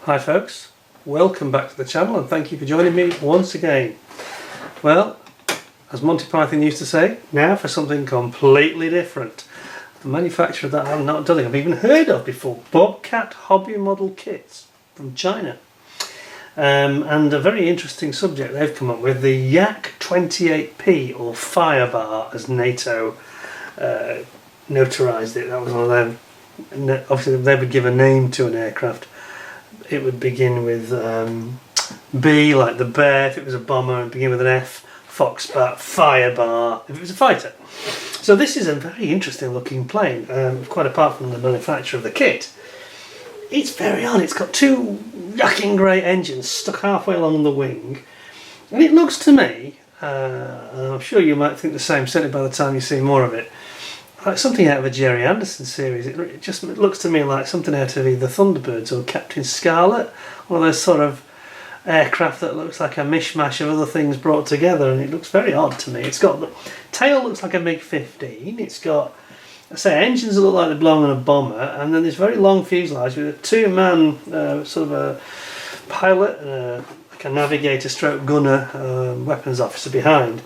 Hi folks, welcome back to the channel and thank you for joining me once again. Well, as Monty Python used to say, now for something completely different. The manufacturer that I've not done, I've even heard of before, Bobcat Hobby Model Kits from China. And a very interesting subject they've come up with, the Yak-28P or Firebar as NATO notarized it. That was one of them. Obviously they would give a name to an aircraft. It would begin with B, like the bear if it was a bomber, and begin with an F, foxbat, firebar if it was a fighter. So this is a very interesting looking plane, quite apart from the manufacture of the kit. It's very odd. It's got two yucking grey engines stuck halfway along the wing, and it looks to me, and I'm sure you might think the same, certainly by the time you see more of it, like something out of a Jerry Anderson series. It looks to me like something out of either Thunderbirds or Captain Scarlet, one of those sort of aircraft that looks like a mishmash of other things brought together, and it looks very odd to me. It's got the tail looks like a MiG-15. It's got, I say, engines that look like they belong on a bomber, and then this very long fuselage with a two-man sort of a pilot and like a navigator stroke gunner weapons officer behind.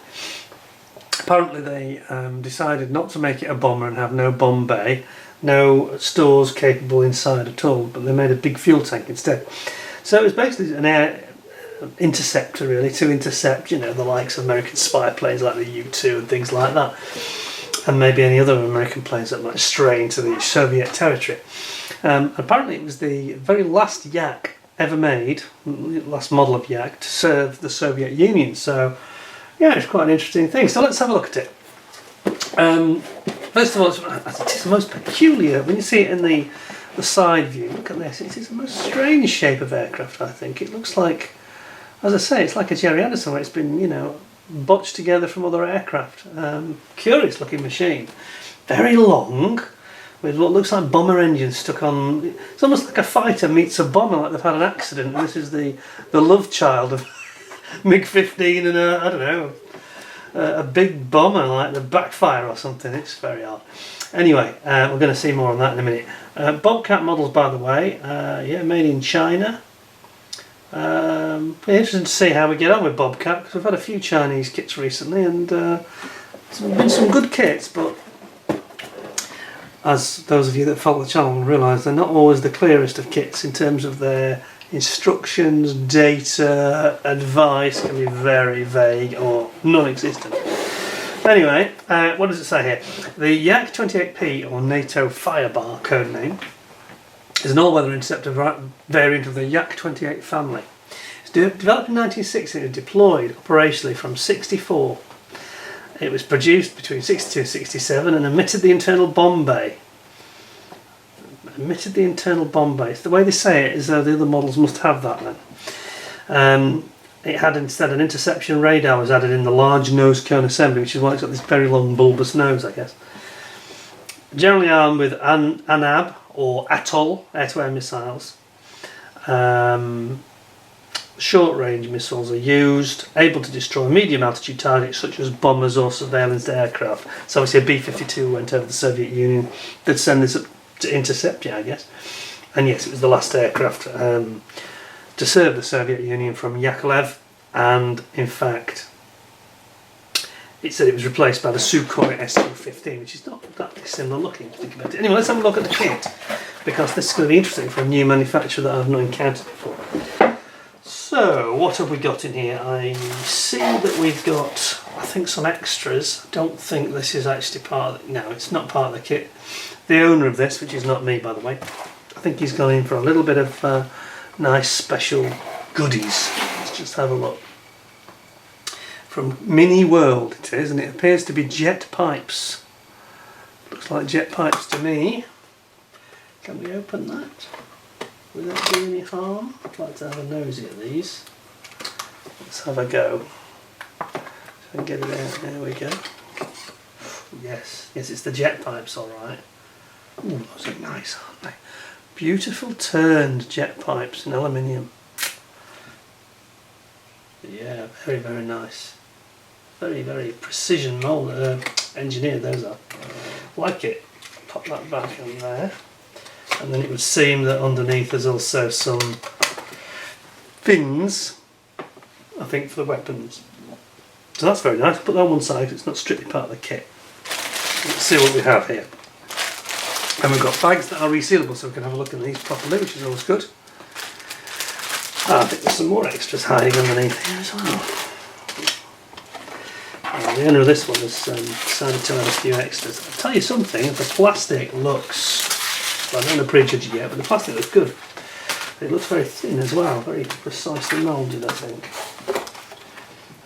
Apparently they decided not to make it a bomber and have no bomb bay, no stores capable inside at all, but they made a big fuel tank instead. So it was basically an air interceptor really, to intercept, you know, the likes of American spy planes like the U-2 and things like that, and maybe any other American planes that might stray into the Soviet territory. Apparently it was the very last Yak ever made, last model of Yak, to serve the Soviet Union. So yeah, it's quite an interesting thing. So let's have a look at it. First of all, it's the most peculiar, when you see it in the side view, look at this, it's the most strange shape of aircraft, I think. It looks like, as I say, it's like a Jerry Anderson where it's been, you know, botched together from other aircraft. Curious looking machine. Very long, with what looks like bomber engines stuck on. It's almost like a fighter meets a bomber, like they've had an accident, and this is the love child of MiG-15 and I don't know, a big bomber like the Backfire or something. It's very odd. Anyway, we're going to see more on that in a minute. Bobcat models, by the way, yeah, made in China. Be interesting to see how we get on with Bobcat, because we've had a few Chinese kits recently, and there's been some good kits, but as those of you that follow the channel will realise, they're not always the clearest of kits in terms of their instructions, data, advice can be very vague or non-existent. Anyway, what does it say here? The Yak-28P, or NATO Firebar code name, is an all-weather interceptor variant of the Yak-28 family. It's developed in 1960 and deployed operationally from 64. It was produced between 62 and 67 and omitted the internal bomb bay. Omitted the internal bomb bay. The way they say it is though the other models must have that then. It had instead an interception radar was added in the large nose cone assembly, which is why it's got this very long bulbous nose, I guess. Generally armed with ANAB or ATOL air-to-air missiles. Short-range missiles are used, able to destroy medium-altitude targets such as bombers or surveillance aircraft. So obviously a B-52 went over the Soviet Union. They'd send this up to intercept it, I guess. And yes, it was the last aircraft to serve the Soviet Union from Yakolev, and in fact it said it was replaced by the Sukhoi Su-15, which is not that dissimilar looking if you think about it. Anyway, let's have a look at the kit, because this is going to be interesting for a new manufacturer that I've not encountered before. So, what have we got in here? I see that we've got, I think, some extras. I don't think this is actually part of the, no, it's not part of the kit. The owner of this, which is not me by the way, I think he's gone in for a little bit of nice special goodies. Let's just have a look. From Mini World it is, and it appears to be jet pipes. Looks like jet pipes to me. Can we open that without doing any harm? I'd like to have a nosy at these. Let's have a go. So I can get it out. There we go. Yes, it's the jet pipes, alright. Ooh, those are nice, aren't they? Beautiful turned jet pipes in aluminium. Yeah, very, very nice. Very, very precision mold engineered those are. Like it. Pop that back on there. And then it would seem that underneath there's also some fins, I think, for the weapons. So that's very nice. Put that on one side because it's not strictly part of the kit. Let's see what we have here. And we've got bags that are resealable, so we can have a look at these properly, which is always good. I think there's some more extras hiding underneath here as well. The owner of this one has decided to add a few extras. I'll tell you something, the plastic looks, well, I don't want to prejudge it yet, but the plastic looks good. It looks very thin as well, very precisely moulded, I think.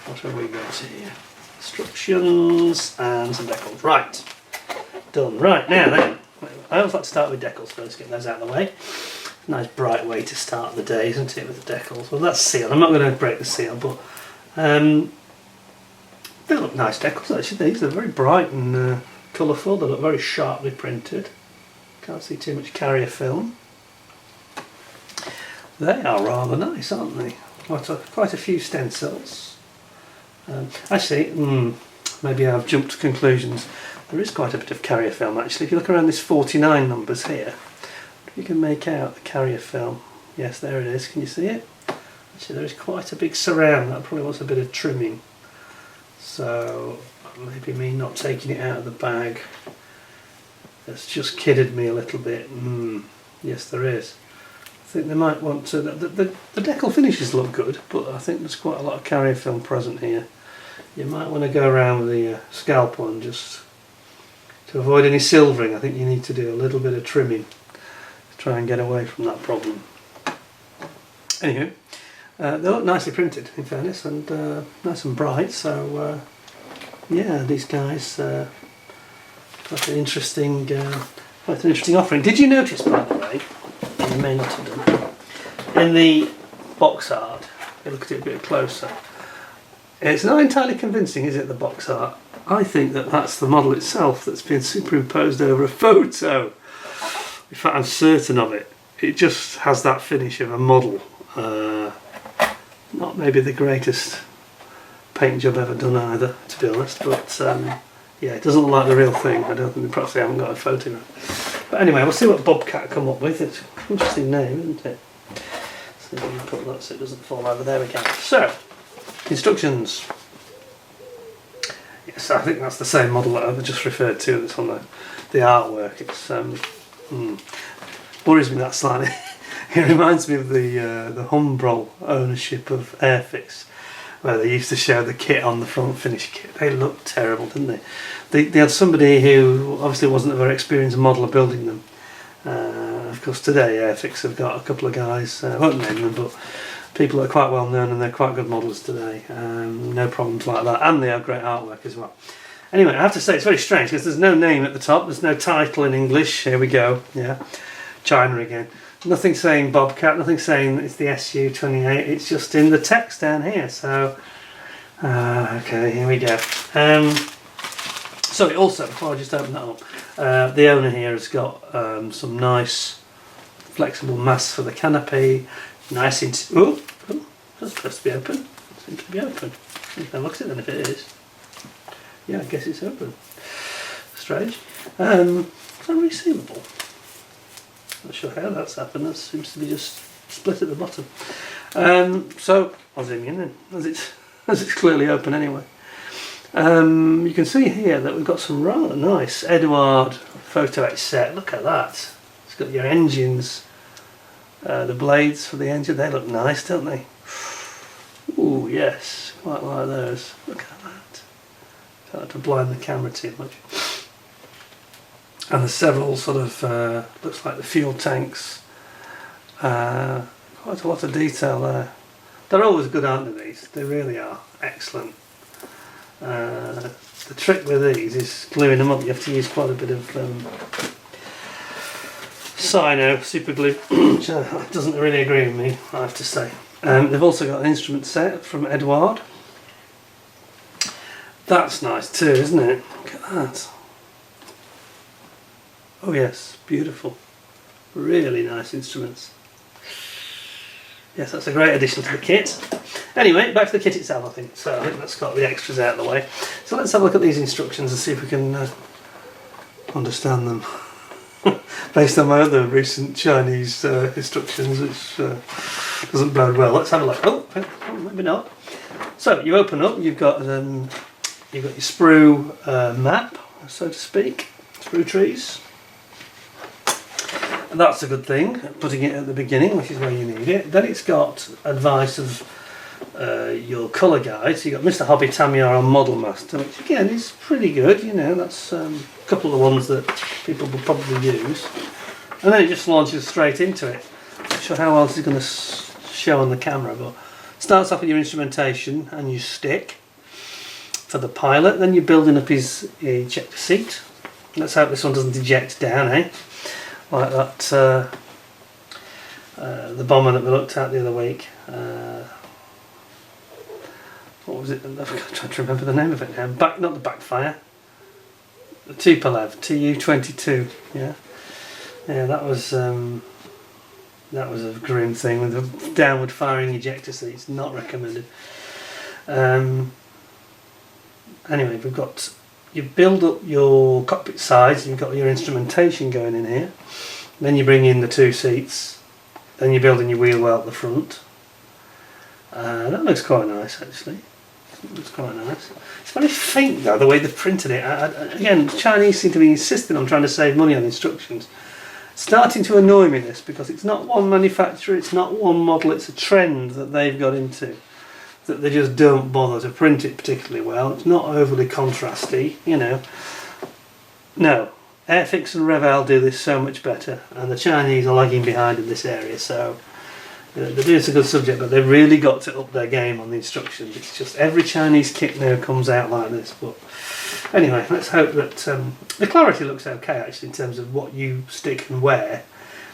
What have we got here? Instructions and some decals. Right, done. Right, now then, I always like to start with decals first, get those out of the way. Nice bright way to start the day, isn't it, with the decals? Well, that's sealed. I'm not going to break the seal, but they look nice decals actually. These are very bright and colourful. They look very sharply printed. Can't see too much carrier film. They are rather nice, aren't they? Quite a few stencils. Actually, maybe I've jumped to conclusions. There is quite a bit of carrier film actually. If you look around this 49 numbers here, you can make out the carrier film. Yes, there it is. Can you see it? Actually, there is quite a big surround. That probably wants a bit of trimming. So maybe me not taking it out of the bag has just kidded me a little bit. Yes, there is. I think they might want to. The decal finishes look good, but I think there's quite a lot of carrier film present here. You might want to go around with the scalpel and just to avoid any silvering. I think you need to do a little bit of trimming. Try and get away from that problem. Anywho, they look nicely printed in fairness, and nice and bright, so yeah, these guys quite an interesting offering. Did you notice, by the way, and you may not have done, in the box art, if you look at it a bit closer, it's not entirely convincing, is it, the box art? I think that that's the model itself that's been superimposed over a photo. In fact, I'm certain of it. It just has that finish of a model. Not maybe the greatest paint job ever done either, to be honest, but yeah, it doesn't look like the real thing. I don't think, perhaps they haven't got a photograph. But anyway, we'll see what Bobcat come up with. It's an interesting name, isn't it? So we can put that so it doesn't fall over. There we go. So, instructions. Yes, I think that's the same model that I've just referred to that's on the artwork. It's worries me that slightly. It reminds me of the Humbrol ownership of Airfix, where they used to show the kit on the front finish kit. They looked terrible, didn't they? They had somebody who obviously wasn't a very experienced modeller building them. Of course today Airfix have got a couple of guys, I won't name them, but people that are quite well known and they're quite good modellers today. No problems like that, and they have great artwork as well. Anyway, I have to say it's very strange because there's no name at the top, there's no title in English. Here we go, yeah, China again. Nothing saying Bobcat, nothing saying it's the SU-28, it's just in the text down here. So, okay, here we go. Sorry, also, before I just open that up, the owner here has got some nice flexible masks for the canopy. Nice oh, that's supposed to be open. It seems to be open. If I look at it then if it is. Yeah, I guess it's open. Strange. Is that resealable? Not sure how that's happened. That seems to be just split at the bottom. So I'll zoom in then, as it's clearly open anyway. You can see here that we've got some rather nice Eduard photo etch set. Look at that. It's got your engines, the blades for the engine. They look nice, don't they? Ooh, yes, quite like those. Look at that. Don't have to blind the camera too much. And there's several sort of, looks like the fuel tanks. Quite a lot of detail there. They're always good, aren't they, these? They really are. Excellent. The trick with these is gluing them up. You have to use quite a bit of Cyano, super glue, which doesn't really agree with me, I have to say. They've also got an instrument set from Eduard. That's nice too, isn't it? Look at that. Oh yes, beautiful. Really nice instruments. Yes, that's a great addition to the kit. Anyway, back to the kit itself, I think. So I think that's got the extras out of the way. So let's have a look at these instructions and see if we can understand them. based on my other recent Chinese instructions, which doesn't bode well. Let's have a look. Oh, maybe not. So you open up, you've got your sprue map, so to speak, sprue trees. And that's a good thing, putting it at the beginning, which is where you need it. Then it's got advice of your colour guide. So you've got Mr. Hobby Tamiya on Model Master, which again is pretty good, you know, that's a couple of the ones that people will probably use. And then it just launches straight into it. Not sure how else it's going to show on the camera, but starts off with your instrumentation and your stick for the pilot. Then you're building up his ejector seat. Let's hope this one doesn't eject down, eh? Like that, the bomber that we looked at the other week. What was it? I'm trying to remember the name of it now. Not the backfire. The Tupolev, Tu-22. Yeah, yeah. That was a grim thing with the downward firing ejector seats. Not recommended. Anyway, we've got. You build up your cockpit sides, you've got your instrumentation going in here, then you bring in the two seats, then you're building your wheel well at the front. That looks quite nice actually. It looks quite nice. It's very faint though, the way they've printed it. Again, the Chinese seem to be insisting on trying to save money on instructions. It's starting to annoy me this, because it's not one manufacturer, it's not one model, it's a trend that they've got into. That they just don't bother to print it particularly well. It's not overly contrasty, you know. No, Airfix and Revell do this so much better, and the Chinese are lagging behind in this area, so they're doing a good subject, but they've really got to up their game on the instructions. It's just every Chinese kit now comes out like this. But anyway, let's hope that the clarity looks okay actually in terms of what you stick and where,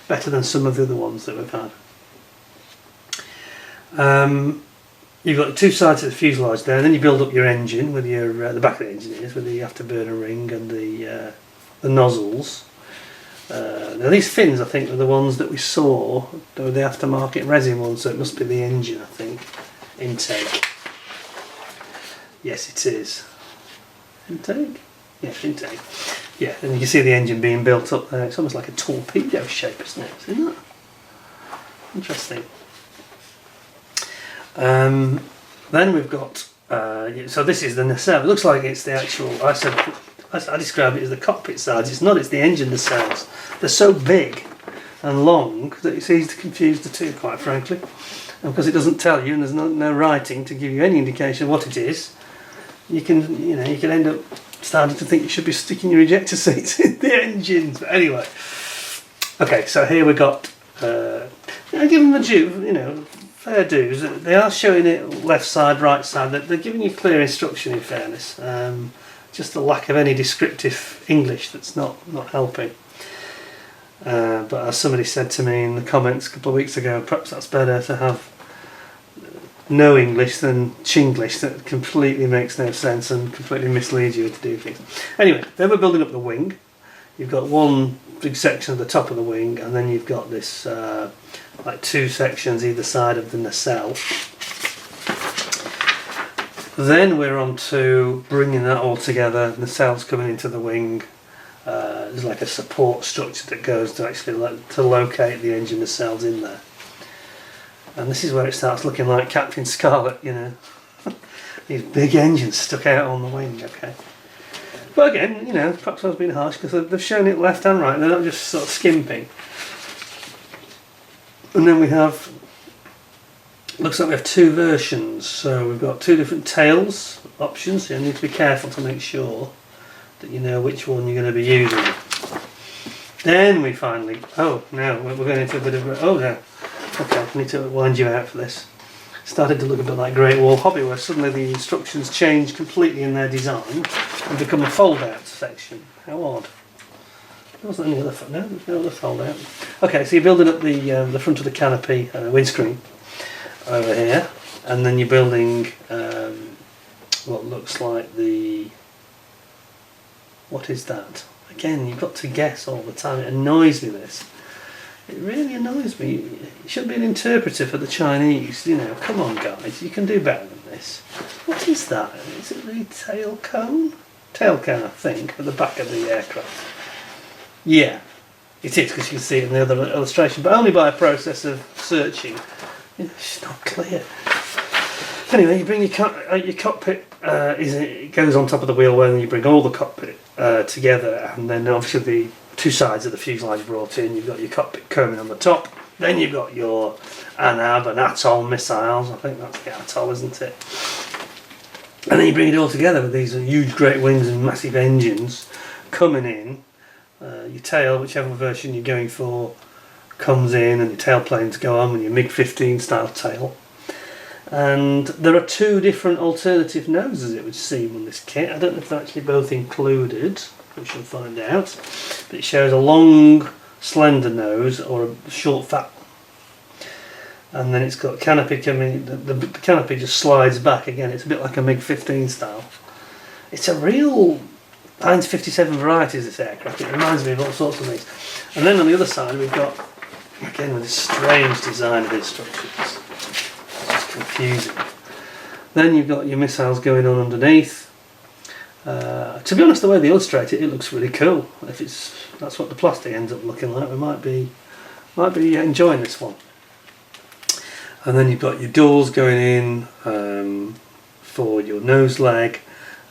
better than some of the other ones that we've had. You've got two sides of the fuselage there, and then you build up your engine with your the back of the engine is with the afterburner ring and the nozzles. Now these fins, I think, are the ones that we saw. They were the aftermarket resin ones, so it must be the engine, I think. Intake. Yes, it is. Intake? Yes, intake. Yeah, and you can see the engine being built up there. It's almost like a torpedo shape, isn't it? Isn't that? Interesting. Then we've got, so this is the nacelle. It looks like it's the actual, I describe it as the cockpit sides. It's not, it's the engine nacelles. They're so big and long that it's easy to confuse the two, quite frankly. And because it doesn't tell you, and there's no writing to give you any indication of what it is, you can end up starting to think you should be sticking your ejector seats in the engines. But anyway, okay, so here we got, give them the due, you know, fair dues. They are showing it left side, right side. They're giving you clear instruction, in fairness. Just the lack of any descriptive English that's not helping. But as somebody said to me in the comments a couple of weeks ago, perhaps that's better to have no English than Chinglish that completely makes no sense and completely misleads you to do things. Anyway, then we're building up the wing. You've got one big section at the top of the wing, and then you've got this like two sections either side of the nacelle. Then we're on to bringing that all together. The nacelles coming into the wing. There's like a support structure that goes to actually locate the engine nacelles in there. And this is where it starts looking like Captain Scarlet, you know. These big engines stuck out on the wing, okay. But again, you know, perhaps I was being harsh because they've shown it left and right, they're not just sort of skimping. And then we have, looks like we have two versions, so we've got two different tails options, so you need to be careful to make sure that you know which one you're going to be using. Then we finally, oh no, we're going into a bit of, oh no, okay, I need to wind you out for this. Started to look a bit like Great Wall Hobby, where suddenly the instructions change completely in their design and become a fold-out section. How odd. There wasn't any other, no, there's no other fold-out. Okay, so you're building up the front of the canopy windscreen over here, and then you're building what looks like the, what is that? Again, you've got to guess all the time. It annoys me, this. It really annoys me. You shouldn't be an interpreter for the Chinese, you know. Come on, guys, you can do better than this. What is that? Is it the tail cone? Tail cone, I think, at the back of the aircraft. Yeah, It is, because you can see it in the other illustration, but only by a process of searching. It's not clear. Anyway, you bring your cockpit, it goes on top of the wheel when you bring all the cockpit together, and then obviously the two sides of the fuselage brought in. You've got your cockpit combing on the top, then you've got your ANAB and ATOL missiles. I think that's the ATOL, isn't it? And then you bring it all together with these huge great wings and massive engines coming in. Your tail, whichever version you're going for, comes in, and your tailplanes go on with your MiG-15 style tail. And there are two different alternative noses, it would seem, on this kit. I don't know if they're actually both included. We shall find out. But it shows a long, slender nose or a short, fat one. And then it's got canopy coming. The canopy just slides back again. It's a bit like a MiG-15 style. It's a real Heinz 57 varieties, this aircraft. It reminds me of all sorts of things. And then on the other side we've got, again, with this strange design of instructions. It's just confusing. Then you've got your missiles going on underneath. To be honest, the way they illustrate it, it looks really cool. If that's what the plastic ends up looking like, we might be enjoying this one. And then you've got your doors going in for your nose leg.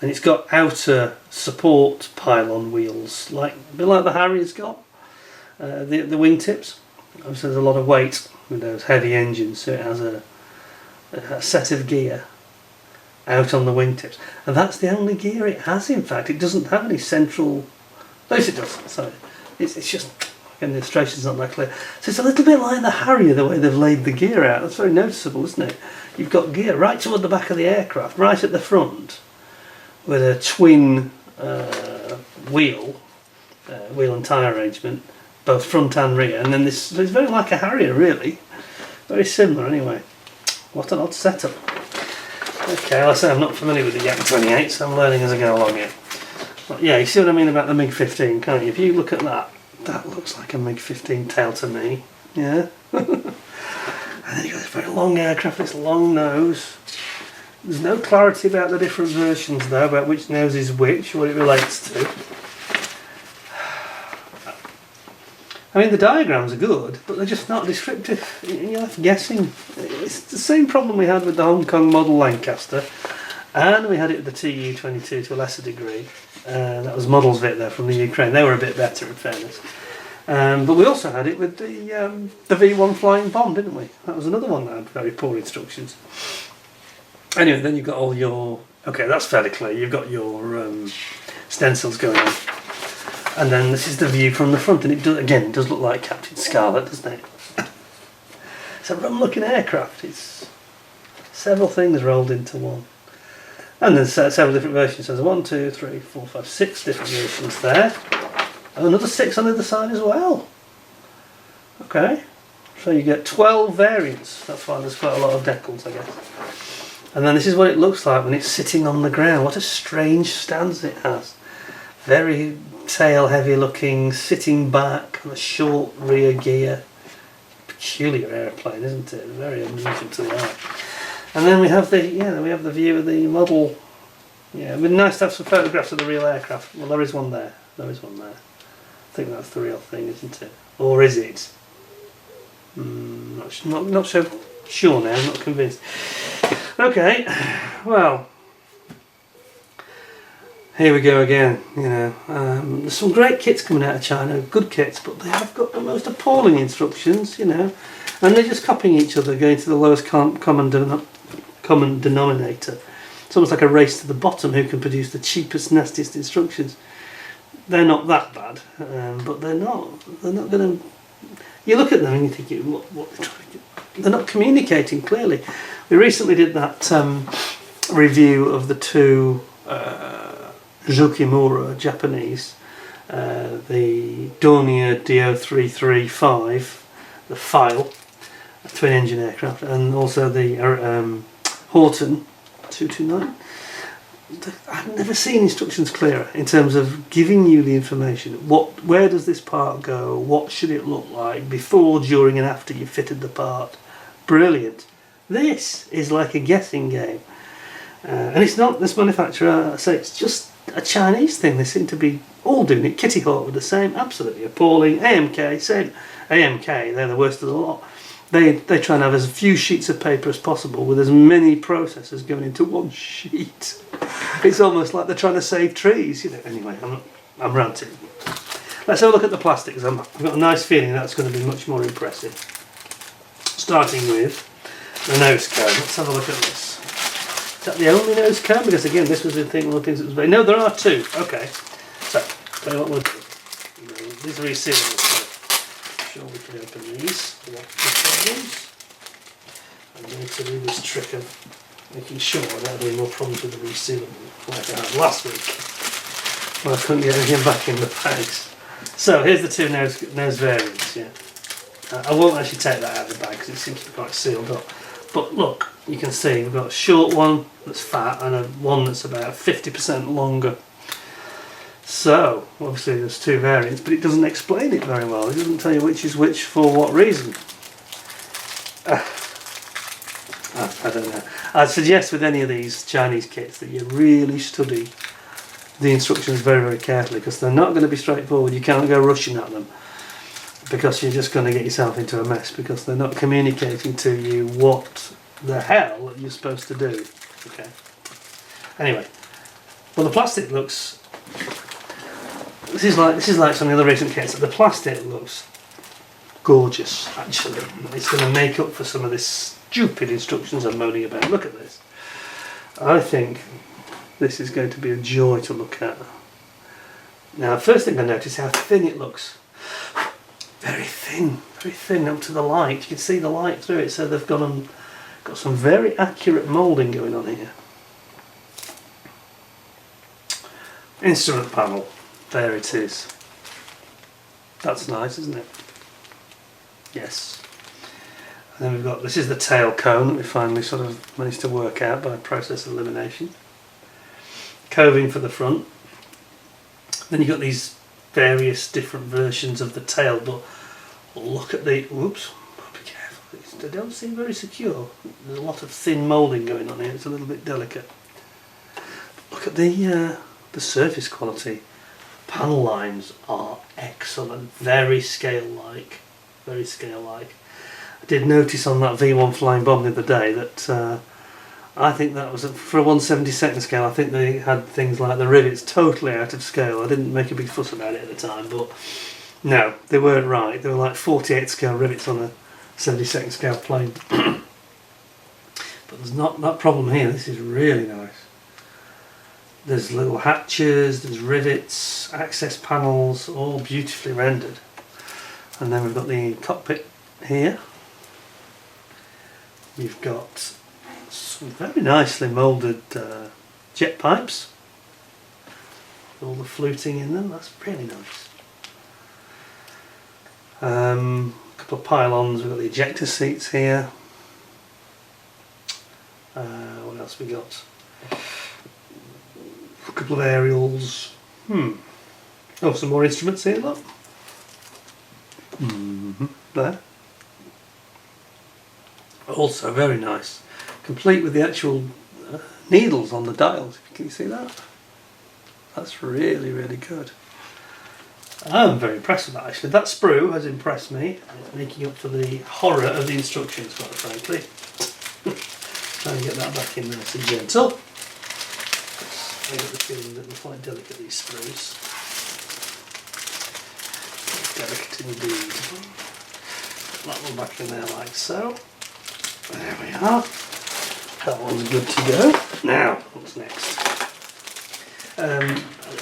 And it's got outer support pylon wheels, a bit like the Harrier's got, the wingtips. Obviously there's a lot of weight with those heavy engines, so it has a set of gear out on the wingtips. And that's the only gear it has, in fact. It doesn't have any central... Yes, it does, sorry. It's just, again, the illustration's not that clear. So it's a little bit like the Harrier, the way they've laid the gear out. That's very noticeable, isn't it? You've got gear right toward the back of the aircraft, right at the front, with a twin wheel and tyre arrangement, both front and rear, and then it's very like a Harrier, really. Very similar, anyway. What an odd setup. Okay, like I say, I'm not familiar with the Yak-28, so I'm learning as I go along here. But yeah, you see what I mean about the MiG-15, can't you? If you look at that, that looks like a MiG-15 tail to me. Yeah. And then you've got this very long aircraft, this long nose. There's no clarity about the different versions though, about which nose is which, what it relates to. I mean, the diagrams are good, but they're just not descriptive. You're left guessing. It's the same problem we had with the Hong Kong model Lancaster, and we had it with the Tu-22 to a lesser degree. That was Models Vit there from the Ukraine. They were a bit better, in fairness. But we also had it with the V1 flying bomb, didn't we? That was another one that had very poor instructions. Anyway, then you've got all your... Okay, that's fairly clear. You've got your stencils going on. And then this is the view from the front. And it does look like Captain Scarlet, doesn't it? It's a rum-looking aircraft. It's several things rolled into one. And there's several different versions. So there's 1, 2, 3, 4, 5, 6 different versions there. And another 6 on the other side as well. Okay. So you get 12 variants. That's why there's quite a lot of decals, I guess. And then this is what it looks like when it's sitting on the ground. What a strange stance it has. Very tail heavy looking, sitting back on a short rear gear. Peculiar aeroplane, isn't it? Very unusual to the eye. And then we have the view of the model. Yeah, it'd be nice to have some photographs of the real aircraft. Well, there is one there. There is one there. I think that's the real thing, isn't it? Or is it? Not so sure now. I'm not convinced. Okay, well, here we go again. You know, there's some great kits coming out of China, good kits, but they have got the most appalling instructions. You know, and they're just copying each other, going to the lowest common denominator. It's almost like a race to the bottom. Who can produce the cheapest, nastiest instructions? They're not that bad, but they're not going to. You look at them and you think, what they're trying to do. They're not communicating clearly. We recently did that review of the two Zukimura Japanese, the Dornier Do335, the File, a twin engine aircraft, and also the Horton 229. I've never seen instructions clearer in terms of giving you the information. Where does this part go? What should it look like before, during and after you fitted the part? Brilliant. This is like a guessing game. And it's not this manufacturer, I say it's just a Chinese thing. They seem to be all doing it. Kitty Hawk with the same, absolutely appalling. AMK, same. AMK, they're the worst of the lot. They try and have as few sheets of paper as possible with as many processors going into one sheet. It's almost like they're trying to save trees, you know. Anyway, I'm ranting. Let's have a look at the plastics. I've got a nice feeling that's going to be much more impressive. Starting with the nose cone. Let's have a look at this. Is that the only nose cone? Because again, this was the thing. One of the things that was very. No, there are two. Okay. So, tell you what we'll do. These are resealable. So I'm sure we can open these. I'm going to do this trick of making sure I don't have any more problems with the resealable like I had last week when I couldn't get anything back in the bags. So here's the two nose variants. Yeah, I won't actually take that out of the bag because it seems to be quite sealed up. But look, you can see we've got a short one that's fat and a one that's about 50% longer. So obviously there's two variants, but it doesn't explain it very well. It doesn't tell you which is which for what reason. I don't know. I'd suggest with any of these Chinese kits that you really study the instructions very, very carefully, because they're not going to be straightforward. You can't go rushing at them, because you're just going to get yourself into a mess, because they're not communicating to you what the hell you're supposed to do. Okay. Anyway, well, the plastic looks. This is like some of the other recent kits. The plastic looks gorgeous. Actually, it's going to make up for some of this stupid instructions I'm moaning about. Look at this. I think this is going to be a joy to look at. Now, first thing I notice is how thin it looks. Very thin up to the light. You can see the light through it, so they've got some very accurate moulding going on here. Instrument panel. There it is. That's nice, isn't it? Yes. And then we've got, this is the tail cone that we finally sort of managed to work out by a process of elimination. Coving for the front. Then you've got these various different versions of the tail, but look at the, whoops, be careful, they don't seem very secure. There's a lot of thin moulding going on here, it's a little bit delicate. Look at the surface quality. Panel lines are excellent, very scale-like, very scale-like. I did notice on that V1 flying bomb the other day that I think that was for a 1/72nd scale. I think they had things like the rivets totally out of scale. I didn't make a big fuss about it at the time, but no, they weren't right. They were like 48 scale rivets on a 72nd scale plane. But there's not that problem here. This is really nice. There's little hatches, there's rivets, access panels, all beautifully rendered. And then we've got the cockpit here. You've got some very nicely moulded jet pipes. All the fluting in them, that's really nice. A couple of pylons, we've got the ejector seats here. What else we got? A couple of aerials. Oh, some more instruments here, look. There. Also very nice. Complete with the actual needles on the dials. Can you see that? That's really, really good. I'm very impressed with that actually. That sprue has impressed me. It's making up for the horror of the instructions, quite frankly. Try and get that back in nice and gentle. I get the feeling that they're quite delicate, these sprues. Delicate indeed. Put that one back in there like so. There we are. That one's good to go. Now, what's next?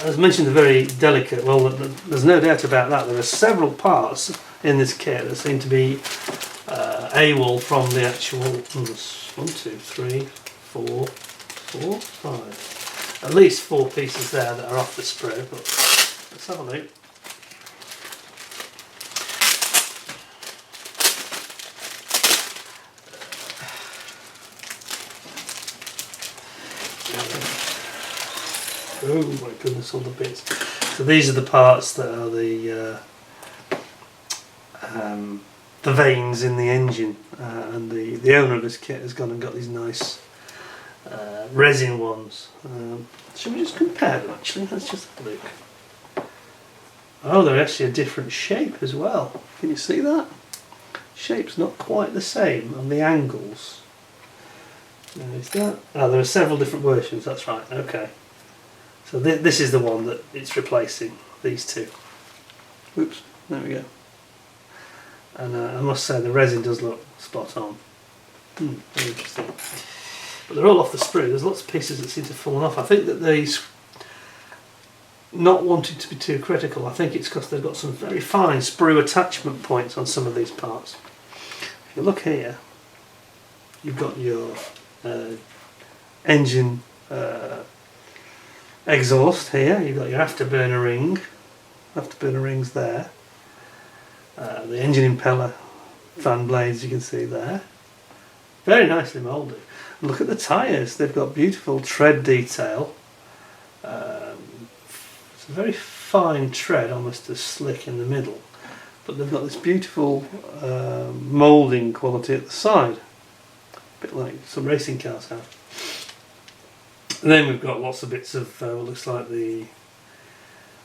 As mentioned, they're very delicate. Well, there's no doubt about that. There are several parts in this kit that seem to be AWOL from the actual 1, 2, 3, 4, 5. At least 4 pieces there that are off the sprue, but let's have a look. Oh my goodness, all the bits. So these are the parts that are the veins in the engine, and the owner of this kit has gone and got these nice resin ones. Shall we just compare them actually? Let's just have a look. Oh, they're actually a different shape as well. Can you see that? Shape's not quite the same on the angles. Is that? Oh, there are several different versions, that's right, okay. So this is the one that it's replacing, these two. Oops, there we go. And I must say the resin does look spot on. Very interesting. But they're all off the sprue. There's lots of pieces that seem to have fallen off. I think that these, not wanting to be too critical, I think it's because they've got some very fine sprue attachment points on some of these parts. If you look here, you've got your engine exhaust here, you've got your afterburner rings there, the engine impeller fan blades you can see there, very nicely moulded. Look at the tyres, they've got beautiful tread detail. It's a very fine tread, almost a slick in the middle, but they've got this beautiful moulding quality at the side, a bit like some racing cars have. And then we've got lots of bits of what looks like the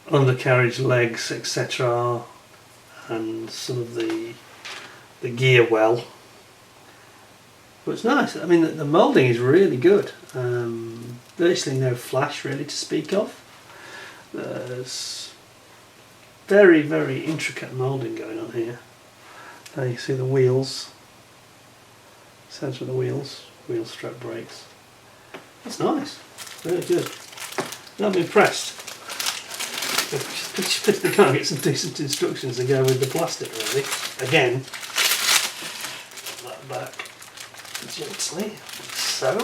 undercarriage legs, etc., and some of the gear well. But it's nice. I mean, the moulding is really good. Virtually no flash really to speak of. There's very, very intricate moulding going on here. You see the wheels, centre of the wheels, wheel strap brakes. That's nice, very good. I'm impressed. They can't get some decent instructions to go with the plastic really. Again, that back gently, so.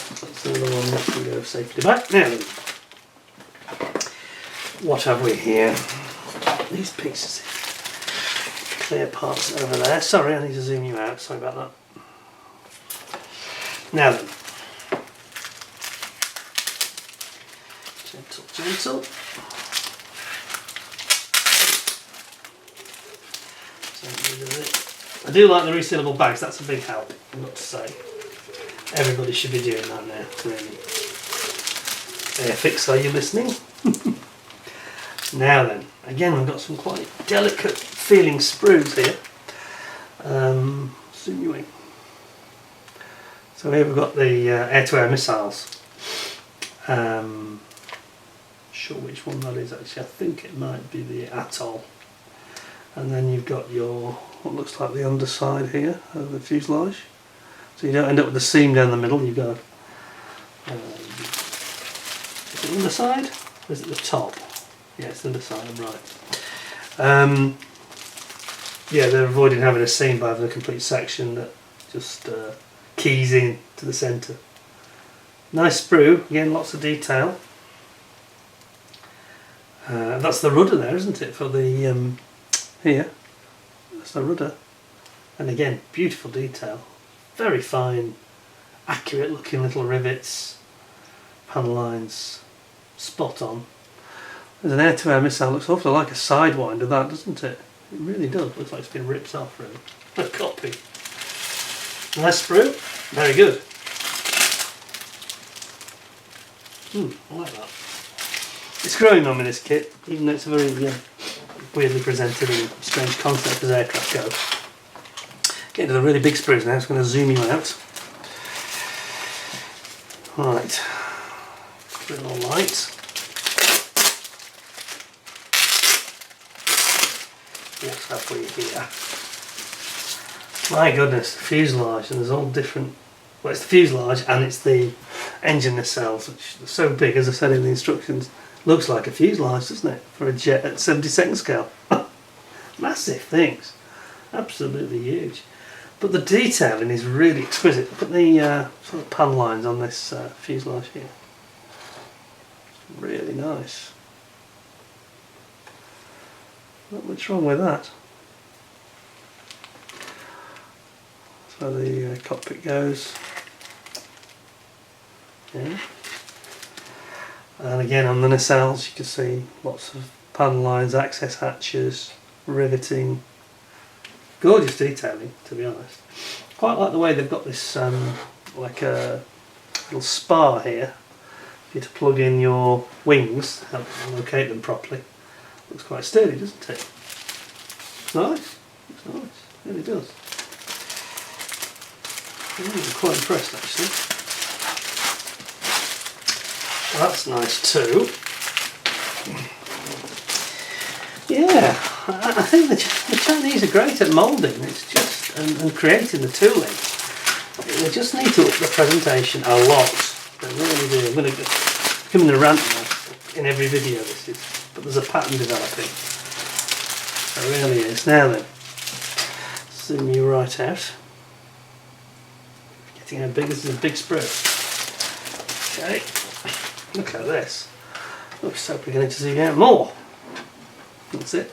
That's another one that can go safely back. Now then, what have we here? These pieces, clear parts over there. Sorry, I need to zoom you out, sorry about that. Now then, gentle, gentle. I do like the resealable bags, that's a big help, I've got to say. Everybody should be doing that now, really. Airfix, are you listening? Now then, again we've got some quite delicate feeling sprues here. Zoom you in. So here we've got the air-to-air missiles. Sure which one that is actually, I think it might be the Atoll. And then you've got your, what looks like the underside here of the fuselage. So you don't end up with the seam down the middle, you've got is it the underside or is it the top? Yeah, it's the underside, I'm right. Yeah, they're avoiding having a seam by having a complete section that just keys in to the centre. Nice sprue, again lots of detail. That's the rudder there, isn't it, for the here. That's the rudder. And again, beautiful detail. Very fine, accurate looking little rivets, panel lines, spot on. There's an air-to-air missile, looks awfully like a sidewinder that, doesn't it? It really does, looks like it's been ripped off really. A copy. Nice sprue, very good. I like that. It's growing on me, this kit, even though it's a very weirdly presented and strange concept as aircraft go. Getting to the really big sprues now, it's going to zoom you out. Right, put it all light. What have we here? My goodness, the fuselage, and there's all different. Well, it's the fuselage and it's the engine nacelles, which are so big, as I said in the instructions. Looks like a fuselage, doesn't it, for a jet at 72nd scale? Massive things, absolutely huge. But the detailing is really exquisite. Look at the sort of pan lines on this fuselage here. Really nice. Not much wrong with that. So the cockpit goes. Yeah. And again on the nacelles you can see lots of panel lines, access hatches, riveting. Gorgeous detailing, to be honest. Quite like the way they've got this like a little spar here for you to plug in your wings, help locate them properly. Looks quite sturdy, doesn't it? It's nice. It's nice. It really does. I'm quite impressed actually. Well, that's nice too. Yeah, I think the Chinese are great at moulding. It's just and creating the tooling. They just need to up the presentation a lot. They really do. I'm going to come in a rant now in every video. This is, but there's a pattern developing. There really is. Now then, zoom you right out. Getting how big is a big sprue. Okay, look at this. Looks so we're going to zoom out more. That's it.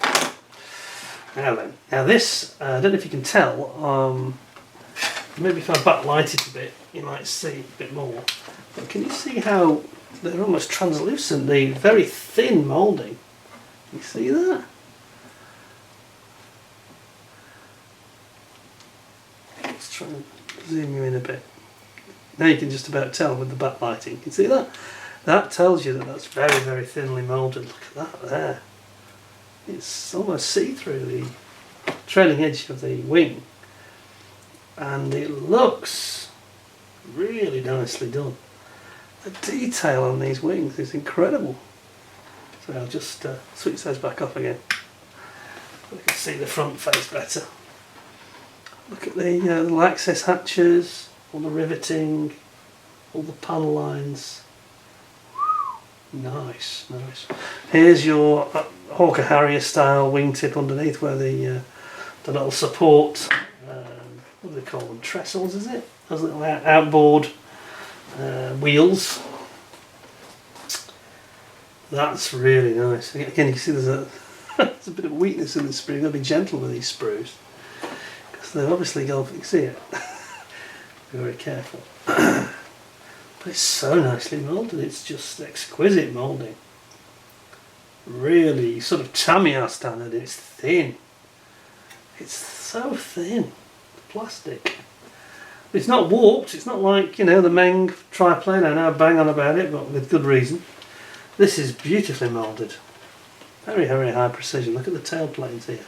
Now then, now this, I don't know if you can tell, maybe if I backlight it a bit you might see a bit more, but can you see how they're almost translucent, the very thin moulding? You see that? Let's try and zoom you in a bit. Now you can just about tell with the backlighting. You can see that? That tells you that that's very, very thinly moulded. Look at that there. It's almost see-through the trailing edge of the wing, and it looks really nicely done. The detail on these wings is incredible. So I'll just switch those back off again. We can see the front face better. Look at the little access hatches, all the riveting, all the panel lines. Nice, nice. Here's your Hawker Harrier style wingtip underneath where the little support, what do they call them, trestles is it? Those little outboard wheels. That's really nice. Again, you can see there's a, there's a bit of weakness in the sprue. You've got to be gentle with these sprues because they're obviously golfing. See it? Be very careful. But it's so nicely moulded, it's just exquisite moulding. Really sort of Tamiya standard, it's thin. It's so thin, plastic. It's not warped, it's not like, you know, the Meng triplane. I know I bang on about it, but with good reason. This is beautifully moulded. Very, very high precision. Look at the tail planes here.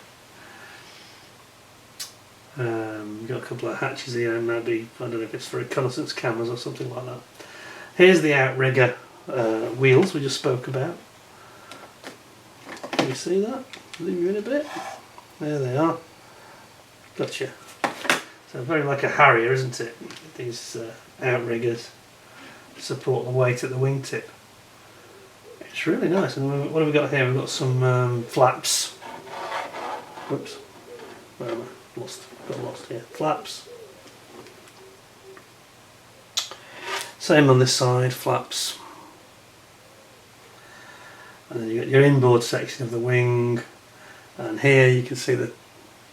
You've got a couple of hatches here, maybe, I don't know if it's for reconnaissance cameras or something like that. Here's the outrigger wheels we just spoke about. Can you see that? Zoom you in a bit. There they are. Gotcha. So very like a Harrier, isn't it? These outriggers support the weight at the wingtip. It's really nice. And what have we got here? We've got some flaps. Whoops. Where am I? Lost. Got lost here. Flaps. Same on this side, flaps. And then you got your inboard section of the wing, and here you can see the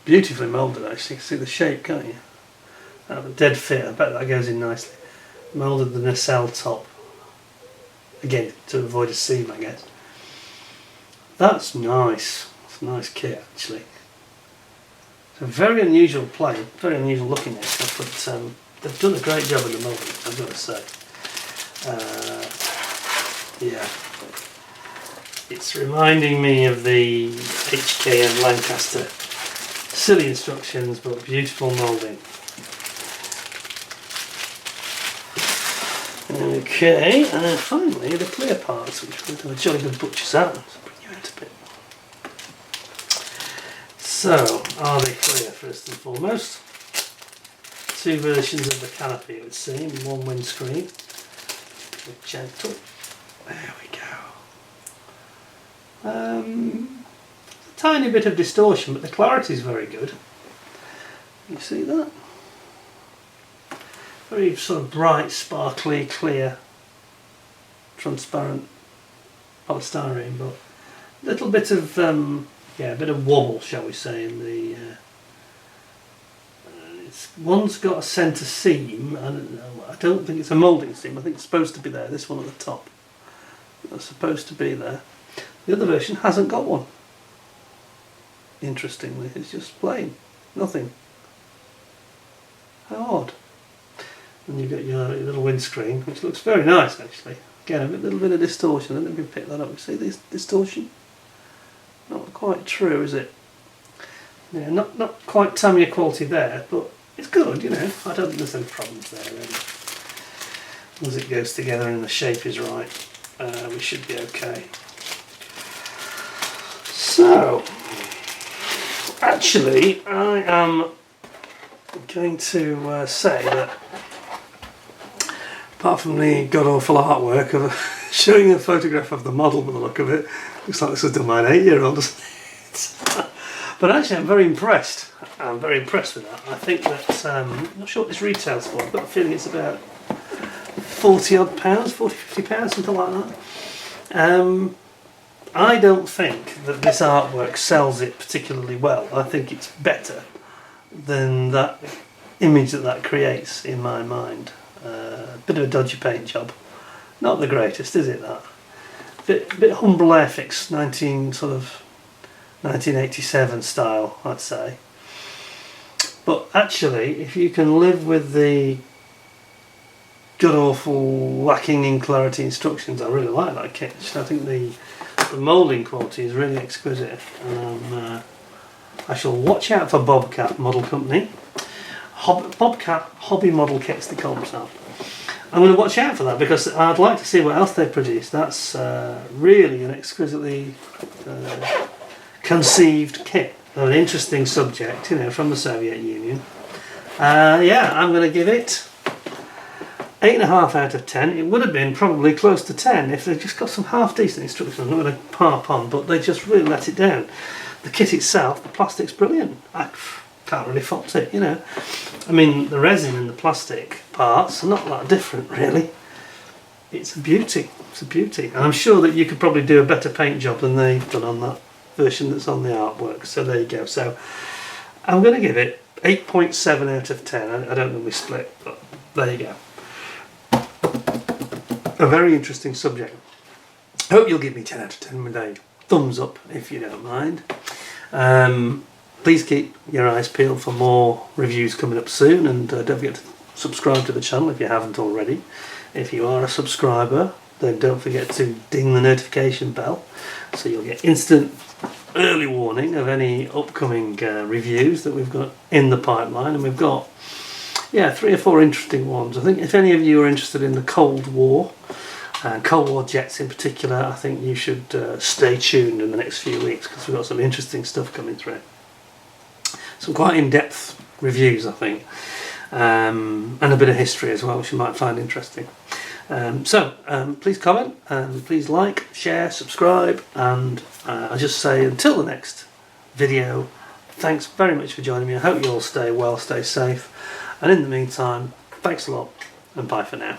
beautifully moulded actually. You can see the shape, can't you? A dead fit, I bet that goes in nicely. Moulded the nacelle top. Again, to avoid a seam, I guess. That's nice. It's a nice kit actually. It's a very unusual plane, very unusual looking aircraft, but they've done a great job in the moulding, I've got to say. Yeah, it's reminding me of the HKM Lancaster. Silly instructions, but beautiful moulding. Okay, and then finally the clear parts, which we'll do a jolly good butcher's out. Let's bring you out a bit. So, are they clear first and foremost? Two versions of the canopy, it would seem, one windscreen. Gentle. There we go. A tiny bit of distortion, but the clarity is very good. You see that? Very sort of bright, sparkly, clear, transparent polystyrene, but a little bit of yeah, a bit of wobble, shall we say, in the. One's got a centre seam, and I don't think it's a moulding seam. I think it's supposed to be there. This one at the top. That's supposed to be there. The other version hasn't got one. Interestingly, it's just plain, nothing. How odd. and you've got your little windscreen, which looks very nice actually. Again, a little bit of distortion. I don't know if you can pick that up. You see this distortion? Not quite true, is it? Yeah, not quite Tamiya quality there, but it's good, you know. I don't think there's any problems there really. As long as it goes together and the shape is right, we should be okay. So, actually, I am going to say that apart from the god-awful artwork of showing a photograph of the model by the look of it, looks like this was done by an 8-year-old, doesn't it? But actually I'm very impressed. I'm very impressed with that. I think that, I'm not sure what this retails for, I've got a feeling it's about 40 odd pounds, 40, 50 pounds, something like that. I don't think that this artwork sells it particularly well. I think it's better than that image that creates in my mind. Bit of a dodgy paint job. Not the greatest, is it, that? Bit humble airfix, 1987 style, I'd say. But actually, if you can live with the god-awful lacking in clarity instructions, I really like that kit. I think the moulding quality is really exquisite. I shall watch out for Bobcat Model Company. Bobcat Hobby Model Kits, they call themselves. I'm going to watch out for that because I'd like to see what else they produce. That's really an exquisitely conceived kit. An interesting subject, you know, from the Soviet Union. Yeah, I'm going to give it 8.5 out of 10. It would have been probably close to 10 if they just got some half decent instructions. I'm not going to harp on, but they just really let it down. The kit itself, the plastic's brilliant. I can't really fault it, you know. I mean, the resin and the plastic parts are not that different, really. It's a beauty. It's a beauty. And I'm sure that you could probably do a better paint job than they've done on that version that's on the artwork. So there you go. So I'm going to give it 8.7 out of 10. I don't normally split, but there you go. A very interesting subject. Hope you'll give me 10 out of 10 with a thumbs up if you don't mind. Please keep your eyes peeled for more reviews coming up soon, and don't forget to subscribe to the channel if you haven't already. If you are a subscriber, then don't forget to ding the notification bell so you'll get instant early warning of any upcoming reviews that we've got in the pipeline. And we've got 3 or 4 interesting ones. I think if any of you are interested in the Cold War and Cold War jets in particular, I think you should stay tuned in the next few weeks because we've got some interesting stuff coming through. Some quite in-depth reviews, I think, and a bit of history as well, which you might find interesting. Please comment, please like, share, subscribe, and I'll just say until the next video, thanks very much for joining me. I hope you all stay well, stay safe, and in the meantime, thanks a lot, and bye for now.